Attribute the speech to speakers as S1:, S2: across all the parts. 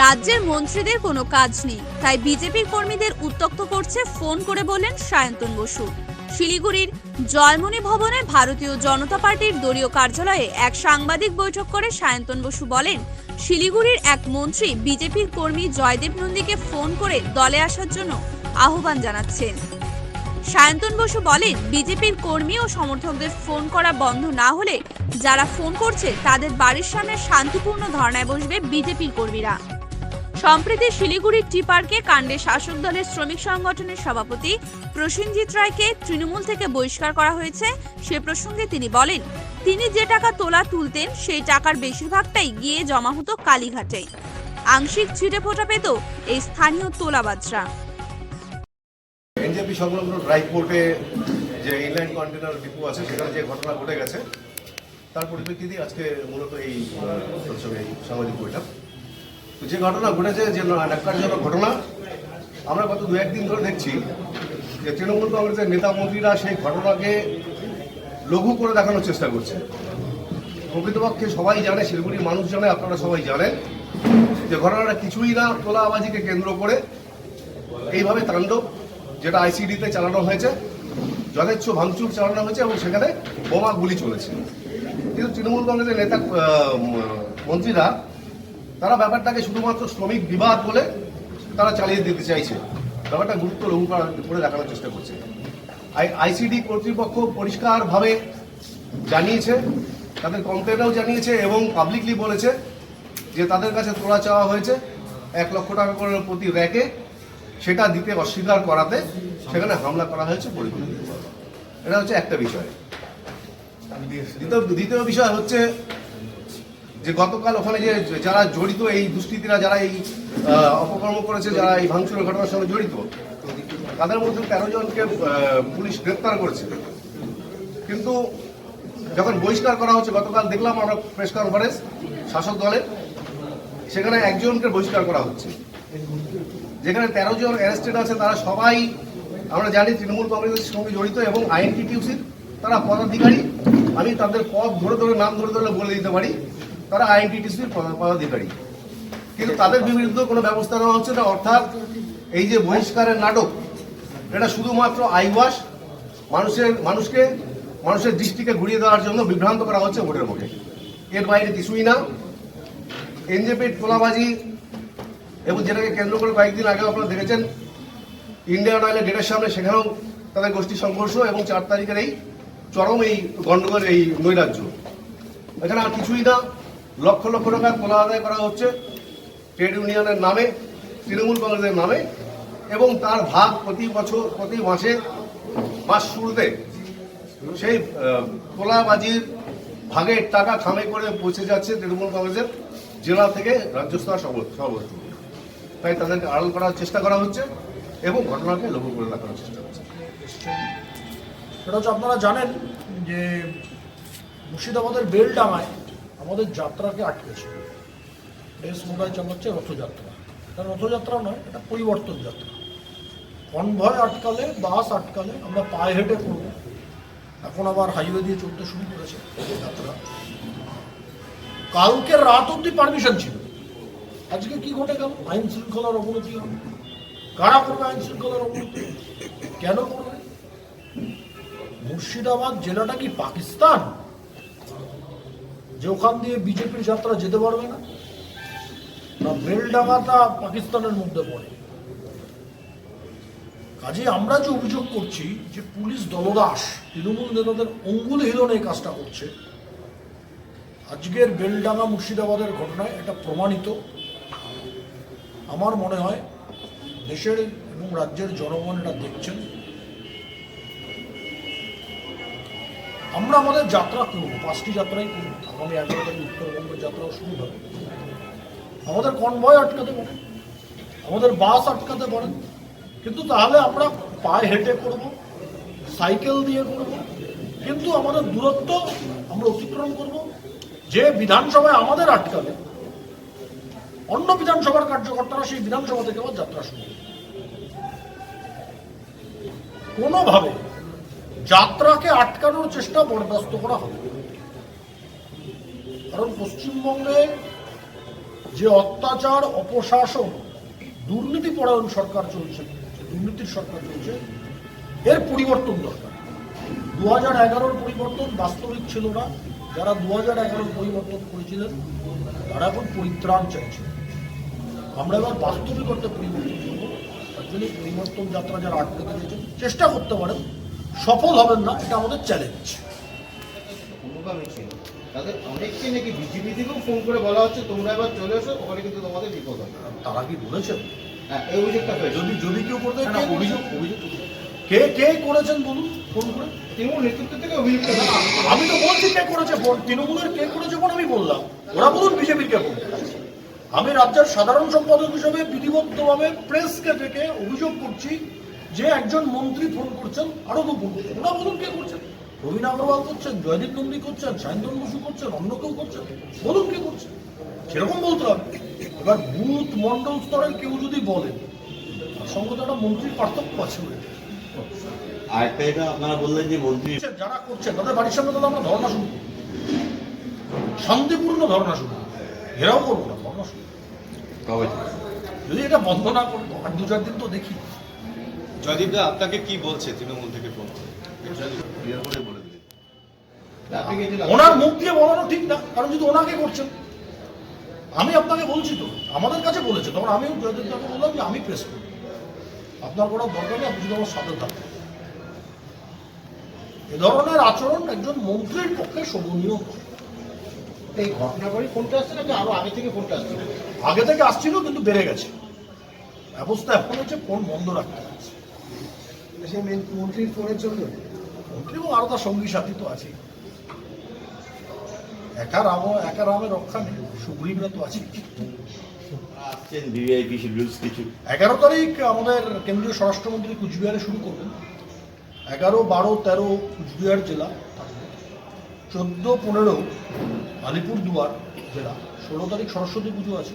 S1: রাজ্যের মন্ত্রীদের কোনো কাজ নেই, তাই বিজেপির কর্মীদের উত্ত্যক্ত করছে ফোন করে বলেন সায়ন্তন বসু। শিলিগুড়ির জয়মনি ভবনে ভারতীয় জনতা পার্টির দলীয় কার্যালয়ে এক সাংবাদিক বৈঠক করে সায়ন্তন বসু বলেন, শিলিগুড়ির এক মন্ত্রী বিজেপির কর্মী জয়দেব নন্দীকে ফোন করে দলে আসার জন্য আহ্বান জানাচ্ছেন। সায়ন্তন বসু বলেন, বিজেপির কর্মী ও সমর্থকদের ফোন করা বন্ধ না হলে যারা ফোন করছে তাদের বাড়ির সামনে শান্তিপূর্ণ ধর্নায় বসবে বিজেপির কর্মীরা। সম্প্রতি শিলিগুড়ির টি পার্কে কাণ্ডে শাসক দলের শ্রমিক সংগঠনের সভাপতি প্রসেনজিৎ রায়কে তৃণমূল থেকে বহিষ্কার করা হয়েছে। সে প্রসঙ্গে তিনি বলেন, তিনি যে টাকা তুলতেন সেই টাকার বেশিরভাগটাই গিয়ে জমা হতো কালীঘাটে। আংশিক ছিটেফোঁটা পেত এই স্থানীয় তোলাবাজরা।
S2: এনজেপি সংলগ্ন ড্রাই পোর্টে যে ইনলাইন কন্টেনার ডিপো আছে সেখানে যে ঘটনা ঘটে গেছে তার পরিপ্রেক্ষিতে আজকে মূলত এই সামাজিক বৈঠক। তো যে ঘটনা ঘটেছে, যে ন্যাক্কারজনক ঘটনা, আমরা গত 2-1 দিন ধরে দেখছি যে তৃণমূল কংগ্রেসের নেতা মন্ত্রীরা সেই ঘটনাকে লঘু করে দেখানোর চেষ্টা করছে। প্রকৃতপক্ষে সবাই জানে, শিলিগুড়ির মানুষ জানে, আপনারা সবাই জানেন যে ঘটনাটা কিছুই না তোলাবাজিকে কেন্দ্র করে এইভাবে তাণ্ডব, যেটা আইসিডিতে চালানো হয়েছে, যথেচ্ছ ভাঙচুর চালানো হয়েছে এবং সেখানে বোমা গুলি চলেছে। কিন্তু তৃণমূল কংগ্রেসের নেতা মন্ত্রীরা তারা ব্যাপারটাকে শুধুমাত্র শ্রমিক বিবাদ বলে তারা চালিয়ে দিতে চাইছে, ব্যাপারটা গুরুত্ব লঘু করে দেখানোর চেষ্টা করছে। আইসিডি কর্তৃপক্ষ পরিষ্কারভাবে জানিয়েছে, তাদের কমপ্লেনেও জানিয়েছে এবং পাবলিকলি বলেছে যে তাদের কাছে তোলা চাওয়া হয়েছে 1 লক্ষ টাকা করে প্রতি র্যাকে, সেটা দিতে অস্বীকার করাতে সেখানে হামলা করা হয়েছে পরিকল্পিত। এটা হচ্ছে একটা বিষয়। দ্বিতীয় বিষয় হচ্ছে যে গতকাল ওখানে যে যারা জড়িত, এই দুষ্কৃতীরা যারা এই অপকর্ম করেছে, যারা এই ভাঙচুরের ঘটনার সঙ্গে জড়িত, তাদের মধ্যে 13 জনকে পুলিশ গ্রেপ্তার করেছে। কিন্তু যখন বহিষ্কার করা হচ্ছে, গতকাল দেখলাম আমরা প্রেস কনফারেন্স শাসক দলের, সেখানে 1 জনকে বহিষ্কার করা হচ্ছে। যেখানে 13 জন অ্যারেস্টেড আছে তারা সবাই আমরা জানি তৃণমূল কংগ্রেসের সঙ্গে জড়িত এবং আইএনটিটিউসির তারা পদাধিকারী। আমি তাদের পদ ধরে নাম ধরে বলে দিতে পারি, তারা আইএনটিটিউসির পদাধিকারী। কিন্তু তাদের বিরুদ্ধে কোনো ব্যবস্থা নেওয়া হচ্ছে না। অর্থাৎ এই যে বহিষ্কারের নাটক, এটা শুধুমাত্র আইওয়াশ, মানুষের দৃষ্টিকে ঘুরিয়ে দেওয়ার জন্য বিভ্রান্ত করা হচ্ছে ভোটের মুখে। এর বাইরে কিছুই না। এনজেপির তোলাবাজি এবং যেটাকে কেন্দ্র করে কয়েকদিন আগে আপনারা দেখেছেন ইন্ডিয়ান অয়েলের গেটের সামনে, সেখানেও তাদের গোষ্ঠী সংঘর্ষ এবং 4 তারিখের এই চরম এই গণ্ডগোল, এই নৈরাজ্য। এখানে আর কিছুই না। লক্ষ লক্ষ টাকা তোলা আদায় করা হচ্ছে ট্রেড ইউনিয়নের নামে, তৃণমূল কংগ্রেসের নামে, এবং তার ভাগ প্রতি বছর, প্রতি মাস শুরুতে সেই তোলাবাজির ভাগের টাকা খামে করে পৌঁছে যাচ্ছে তৃণমূল কংগ্রেসের জেলা থেকে রাজ্য স্তর সর্বত্র। তাই তাদেরকে আড়াল করার চেষ্টা করা হচ্ছে এবং ঘটনাকে লঘু করে রাখার চেষ্টা করছে।
S3: সেটা হচ্ছে, আপনারা জানেন যে মুর্শিদাবাদের বেলডাঙায় আমাদের যাত্রাকে আটকেছে। বেশ মোটাই চালাচ্ছে রথযাত্রা। এটা রথযাত্রা নয়, এটা পরিবর্তন যাত্রা। কনভয় আটকালে, বাস আটকালে আমরা পায়ে হেঁটে করবো। এখন আবার হাইওয়ে দিয়ে চলতে শুরু করেছে যাত্রা। কালকে রাত অব্দি পারমিশন ছিল। আজকে কি ঘটে গেল? আইন শৃঙ্খলার অবনতি হবে। কারা করবে আইন শৃঙ্খলার অবনতি? কেন করবে? মুর্শিদাবাদ জেলাটা কি পাকিস্তান যে ওখান দিয়ে বিজেপির যাত্রা যেতে পারবে না? না বেলডাঙাটা পাকিস্তানের মধ্যে পড়ে? কাজে আমরা যে অভিযোগ করছি যে পুলিশ দলদাস, তৃণমূল নেতাদের অঙ্গুল হিলনে এই কাজটা করছে, আজকের বেলডাঙা মুর্শিদাবাদের ঘটনায় এটা প্রমাণিত। আমার মনে হয় দেশের এবং রাজ্যের জনগণ এটা দেখছেন। আমরা আমাদের যাত্রা করব, 5টি যাত্রাই করব। আগামী 11 তারিখ উত্তরবঙ্গের যাত্রাও শুরু হবে। আমাদের কনভয় আটকাতে পারেন, আমাদের বাস আটকাতে পারেন, কিন্তু তাহলে আমরা পায়ে হেঁটে করব, সাইকেল দিয়ে করব, কিন্তু আমাদের দূরত্ব আমরা অতিক্রম করব। যে বিধানসভায় আমাদের আটকাবে, অন্য বিধানসভার কার্যকর্তারা সেই বিধানসভা থেকে আবার যাত্রা শুরু করবে। কোনোভাবে যাত্রাকে আটকানোর চেষ্টা বরদাস্ত করা হবে। কারণ পশ্চিমবঙ্গে যে অত্যাচার, অপশাসন, দুর্নীতি পরায়ণ সরকার চলছে, যে দুর্নীতির সরকার চলছে, এর পরিবর্তন দরকার। 2011-র পরিবর্তন বাস্তবিক ছিল না। যারা 2011-র পরিবর্তন করেছিলেন তারা এখন পরিত্রাণ চাইছে। আমরা এবার বাস্তবিকতা পরিবর্তন করবো। তার জন্য পরিবর্তন যাত্রা যারা আটকে দিয়েছেন চেষ্টা করতে পারেন, সফল হবেন না, এটা আমাদের চ্যালেঞ্জ।
S4: তাদের অনেককে নাকি বিজেপি থেকেও ফোন করে বলা হচ্ছে তোমরা এবার চলে এসো, ওখানে কিন্তু তোমাদের বিপদ হবে।
S3: তারা কি বলেছেন?
S4: হ্যাঁ, এই অভিযোগটা হয়েছে।
S3: যদি কেউ করতে
S4: না, অভিযোগ
S3: কে করেছেন বলুন, ফোন করে।
S4: তৃণমূল নেতৃত্ব থেকে অভিযোগটা না,
S3: আমি তো বলছি কে করেছে ফোন, তৃণমূলের কে করেছে ফোন আমি বললাম, ওরা বলুন বিজেপির কে ফোন। আমি রাজ্যের সাধারণ সম্পাদক হিসেবে বিধিবদ্ধভাবে প্রেসকে ডেকে অভিযোগ করছি যে একজন মন্ত্রী ফোন করছেন, আরো কেউ ফোন করছেন, ওরা বলুন কে করছেন। রবীন আগরওয়াল করছেন, জয়দীপ নন্দী করছেন, সায়ন্তন বসু করছেন, অন্য কেউ করছেন, বলুন কে করছেন, সেরকম বলতে হবে। এবার বুথ মন্ডল স্তরের কেউ যদি বলেন, তার সঙ্গে তো একটা মন্ত্রীর পার্থক্য আছে।
S5: আরেকটা এটা আপনারা বললেন যে মন্ত্রী
S3: যারা করছেন তাদের বাড়ির সামনে তাহলে আমরা ধর্ণা শুরু করবো, শান্তিপূর্ণ ধর্ণা শুরু করবো, ঘেরাও করবো না, ধর্ণা শুরু করবো।
S5: কবে
S3: যদি এটা বন্ধ না করবো আর 2-4 দিন তো দেখি।
S6: জয়দীপ দা আপনাকে কি বলছে তৃণমূল থেকে ফোন করে?
S2: ক্লিয়ার করে বলে দিলেন।
S4: আপনি কি
S3: ওনার মুখ দিয়ে বলানো ঠিক না, কারণ যদি ওনাকে করছেন, আমি আপনাকে বলছি তো, আমাদের কাছে বলেছে, তখন আমিও জয়দেবদাকে বললাম যে আমি প্রেস করবো, আপনার করার দরকার নেই, আপনি যদি আমার সাথে থাকবেন। এ ধরনের আচরণ একজন মন্ত্রীর পক্ষে শোভনীয় নয়।
S4: এই ঘটনা করে ফোনটা আসছে নাকি আরো আগে থেকে ফোনটা আসছে?
S3: আগে থেকে আসছিল কিন্তু বেড়ে গেছে। ব্যবস্থা এখন হচ্ছে ফোন বন্ধ রাখতে হচ্ছে।
S4: মন্ত্রীর ফোনের জন্য
S3: মন্ত্রী এবং আরো তার সঙ্গী সাথী তো আছে। একা রামে রক্ষা নেই, সুগ্রীবরা তো আছে।
S5: আসছেন ভিভিআইপি শিডিউলস কিছু
S3: 11 তারিখ আমাদের কেন্দ্রীয় স্বরাষ্ট্রমন্ত্রী কুচবিহারে শুরু করবেন। 11, 12, 13 কুচবিহার জেলা, 14, 15 আলিপুরদুয়ার জেলা, 16 তারিখ সরস্বতী পুজো আছে,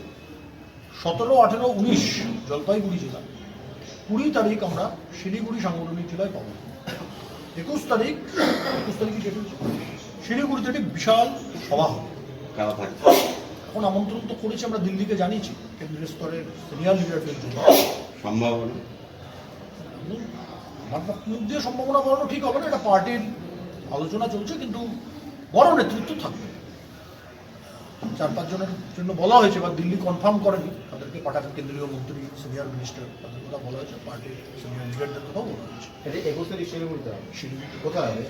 S3: 17, 18, 19 জলপাইগুড়ি জেলা, 20 তারিখ আমরা শিলিগুড়ি সাংগঠনিক জেলায় পাবো। 21 তারিখ শিলিগুড়িতে একটি বিশাল সভা হবে।
S5: কারা থাকবে?
S3: এখন আমন্ত্রণ তো করেছি, আমরা দিল্লিকে জানিয়েছি কেন্দ্রীয় স্তরের সিনিয়র লিডারদের জন্য।
S5: সম্ভাবনা
S3: আমার মুখ দিয়ে সম্ভাবনা বলানো ঠিক হবে না, এটা পার্টির আলোচনা চলছে, কিন্তু বড় নেতৃত্ব থাকবে। 4-5 জনের জন্য বলা হয়েছে, এবার দিল্লি কনফার্ম করেনি, তাদেরকে পাঠাবেন কেন্দ্রীয় মন্ত্রী, সিনিয়র মিনিস্টার, তাদের কথা বলা হয়েছে, পার্টির সিনিয়র লিডারদের কথাও বলা হয়েছে।
S4: এটা 21 তারিখ শিলিগুড়িতে হবে।
S3: শিলিগুড়িতে
S4: কোথায় হবে?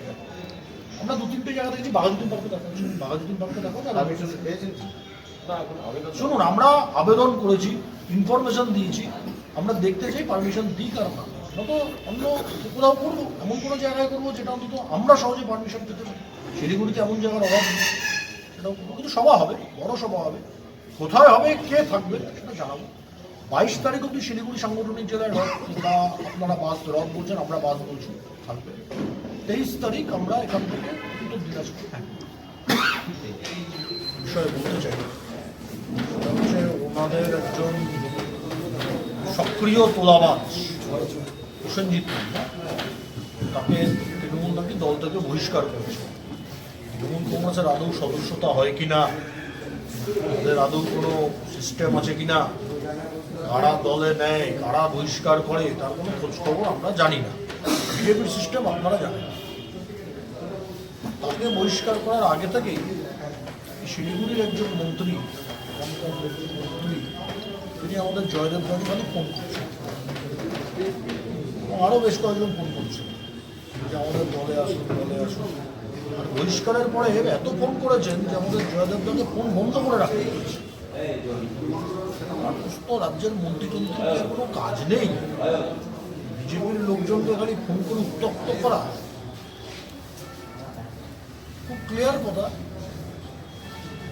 S3: আমরা 2-3টে জায়গা দেখছি, বাঘাযতীন পার্কে দেখা হচ্ছে, বাঘাযতীন পার্কে দেখা হচ্ছে।
S4: পারমিশন পেয়েছেন কি?
S3: শুনুন, আমরা আবেদন করেছি, ইনফরমেশন দিয়েছি, আমরা দেখতে চাই পারমিশন দিই কারণ না, আমরা তো অন্য কোথাও করবো, এমন কোনো জায়গায় করবো যেটা অন্তত আমরা সহজে পারমিশন পেতে পারি। শিলিগুড়িতে এমন জায়গার অভাব নেই, সেটাও করবো, কিন্তু সভা হবে, বড় সভা হবে। কোথায় হবে, কে থাকবে সেটা জানাবো। 22 তারিখ অব্দি শিলিগুড়ি সাংগঠনিক জেলায় রথ, বা আপনারা বাস রথ বলছেন, আমরা বাস বলছি, থাকবে। 23 তারিখ আমরা এখান থেকে উত্তর দিনাজপুর বিষয়ে বলতে চাই। হচ্ছে ওনাদের একজন সক্রিয় তোলাবাজ প্রসেনজিৎ মন্ডল, তাকে তৃণমূল নাকি দল থেকে বহিষ্কার করেছে। তৃণমূল কংগ্রেসের আদৌ সদস্যতা হয় কিনা, তাদের আদৌ কোনো সিস্টেম আছে কিনা, কারা দলে নেয়, কারা বহিষ্কার করে, তার কোনো খোঁজখবর আমরা জানি না। বিজেপির সিস্টেম আপনারা জানেন। তাকে বহিষ্কার করার আগে থেকেই শিলিগুড়ির একজন মন্ত্রী, তিনি আমাদের জয়দেব গান্ধী ফোন করছেন, এবং আরও বেশ কয়েকজন ফোন করছেন যে আমাদের দলে আসুন, দলে আসুন। আর বহিষ্কারের পরে এত ফোন করেছেন যে আমাদের জয়দেব গান্ধী ফোন বন্ধ করে রাখতে হয়েছে। মানুষ তো রাজ্যের মন্ত্রীতন্ত্রীর কোনো কাজ নেই, বিজেপির লোকজনকে খালি ফোন করে উত্তপ্ত করা। খুব ক্লিয়ার কথা,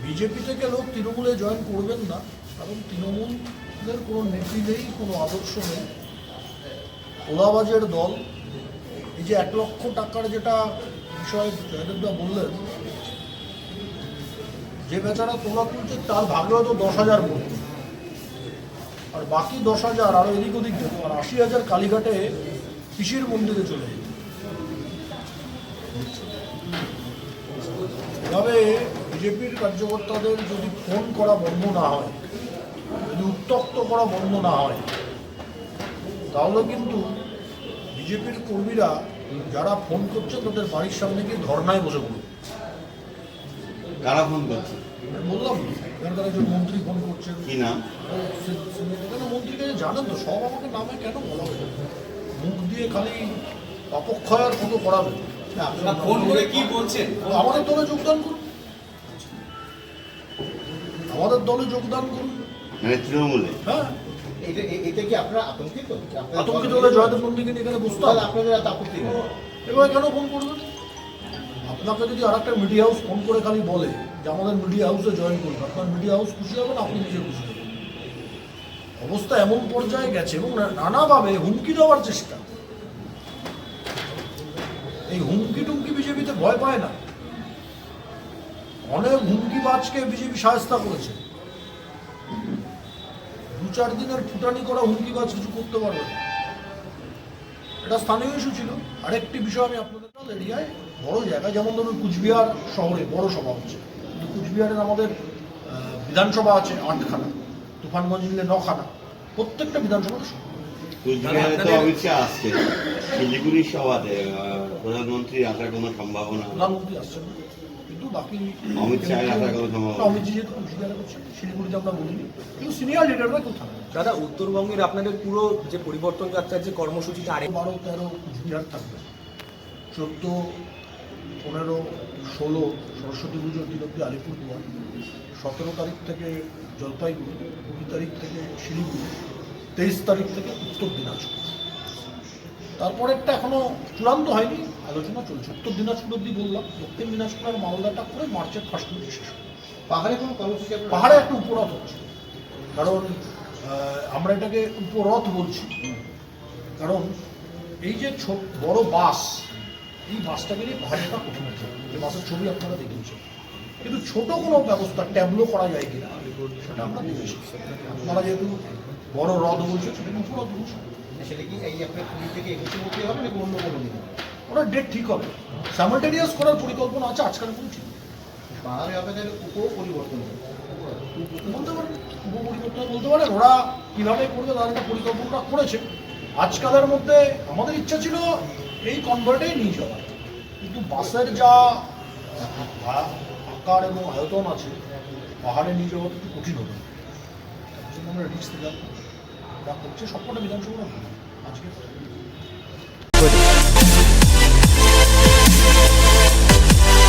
S3: বিজেপি থেকে লোক তৃণমূলে জয়েন করবেন না, কারণ তৃণমূলের কোনো নীতি নেই, কোনো আদর্শ নেই, তোলাবাজের দল। এই যে 1 লক্ষ টাকার যেটা বিষয় জয়দেবদা বললেন, যে বেচারা তোলা তুলছে তার ভাগে হয়তো 10,000 পড়বে, আর বাকি 10,000 আরো এদিক ওদিক যেত, আর 80,000 কালীঘাটে পিসির মন্দিরে চলে যেত। এভাবে বিজেপির কার্যকর্তাদের যদি ফোন করা বন্ধ না হয়, উত্তপ্ত করা বন্ধ না হয় তাহলে কিন্তু বিজেপির কর্মীরা যারা ফোন করছে তাদের বাড়ির সামনে গিয়ে ধর্নায় বসে পড়বে।
S5: কারা ফোন করছে?
S3: বললাম এখানকার একজন মন্ত্রী ফোন করছেন।
S5: কি নাম?
S3: এখানে মন্ত্রীকে জানেন তো, সব আমাকে নামে কেন বলা হবে? মুখ দিয়ে খালি অপক্ষয়ের মতো করাবে।
S6: ফোন করে কি বলছেন?
S3: আমাদের দলে যোগদান করুন, আমাদের দলে যোগদান করুন।
S5: মানে তৃণমূলে?
S3: হ্যাঁ,
S4: এটা কি আপনারা আতঙ্কিত?
S3: আতঙ্কিত হলে জয়দেব নন্দীকে নিয়ে এখানে বুঝতে হবে।
S4: আপনাদের এত আপত্তি নেই?
S3: এবার কেন ফোন করবেন? আপনাকে যদি আর একটা মিডিয়া হাউস ফোন করে খালি বলে যে আমাদের মিডিয়া হাউসে জয়েন করুন, আপনার মিডিয়া হাউস খুশি হবেন, আপনি নিজে খুশি হবেন। অবস্থা এমন পর্যায়ে গেছে এবং নানাভাবে হুমকি দেওয়ার চেষ্টা। এই হুমকি টুমকি বিজেপিতে ভয় পায় না। অনেক হুমকিবাজকে বিজেপি সাহায্য করেছে। 2-4 দিনের ফুটানি করা হুমকিবাজ কিছু করতে পারবে না। এটা স্থানীয় ইস্যু ছিল। আরেকটি বিষয় আমি আপনাদের এরিয়ায় বড় জায়গা, যেমন ধরুন কুচবিহার শহরে বড় সভা হচ্ছে, কিন্তু কুচবিহারের আমাদের বিধানসভা আছে 8খানা, তুফানগঞ্জ মিলে 9খানা, প্রত্যেকটা বিধানসভার সভা।
S5: কুচবিহারে তো অমিত শাহ আসছে, শিলিগুড়ির সভাতে প্রধানমন্ত্রী আসার কোনো সম্ভাবনা?
S3: প্রধানমন্ত্রী আসছেন না, কিন্তু বাকি
S5: অমিত শাহের আসার কোনো সম্ভাবনা?
S3: অমিত যেহেতু কুচবিহারে করছেন, শিলিগুড়িতে আমরা বলিনি, কিন্তু সিনিয়র লিডাররা কেউ থাকবে।
S7: দাদা, উত্তরবঙ্গের আপনাদের পুরো যে পরিবর্তন যাত্রার যে কর্মসূচিটা
S3: 12-13 কুচবিহার থাকবে, 14, 15, 16 সরস্বতী পুজোর দিন অব্দি আলিপুরদুয়ার, 17 তারিখ থেকে জলপাইগুড়ি, 20 তারিখ থেকে শিলিগুড়ি, 23 তারিখ থেকে উত্তর দিনাজপুর। তারপরে একটা এখনো চূড়ান্ত হয়নি, আলোচনা চলছে। উত্তর দিনাজপুর অব্দি বললাম, দক্ষিণ দিনাজপুর আর মালদাটা করে মার্চের ফার্স্ট উইকে শেষ হবে।
S4: পাহাড়ে কোনো কর্মসূচি আপনারা-
S3: পাহাড়ে একটা উপরথ হচ্ছে, কারণ আমরা এটাকে উপরথ বলছি, কারণ এই যে বড় বাস, এই বাসটাকে নিয়ে পাহাড়টা কঠিন হচ্ছে। এই বাসের ছবি আপনারা দেখিয়েছেন, কিন্তু ছোট কোনো ব্যবস্থা ট্যাবলো করা যায় কিনা সেটা আমরা দেখেছি। আপনারা যেহেতু বড় হ্রদ বলছেন, সেটাকে উপরথ বলছেন।
S4: সেটা কি এই আপনার 20 থেকে 21 মধ্যে হবে নাকি অন্য কোনো দিন?
S3: ওরা ডেট ঠিক হবে, সাইমালটেনিয়াস করার পরিকল্পনা আছে, আজকাল কোনো ঠিক নেই।
S4: পাহাড়ে আপনাদের পরিবর্তন হবে।
S3: বলতে পারেন উপপরিকল্পনা বলতে পারেন, ওরা কীভাবে করবে তার একটা পরিকল্পনা করেছে। আজকালের মধ্যে আমাদের ইচ্ছা ছিল এই কনভার্টেই নিয়ে যাওয়ার, কিন্তু বাসের যা আকার এবং আয়তন আছে, পাহাড়ে নিয়ে যাওয়া একটু কঠিন হবে। তার জন্য আমরা রিস্ক দিলাম, যা করছে সবকটা বিধানসভা আজকে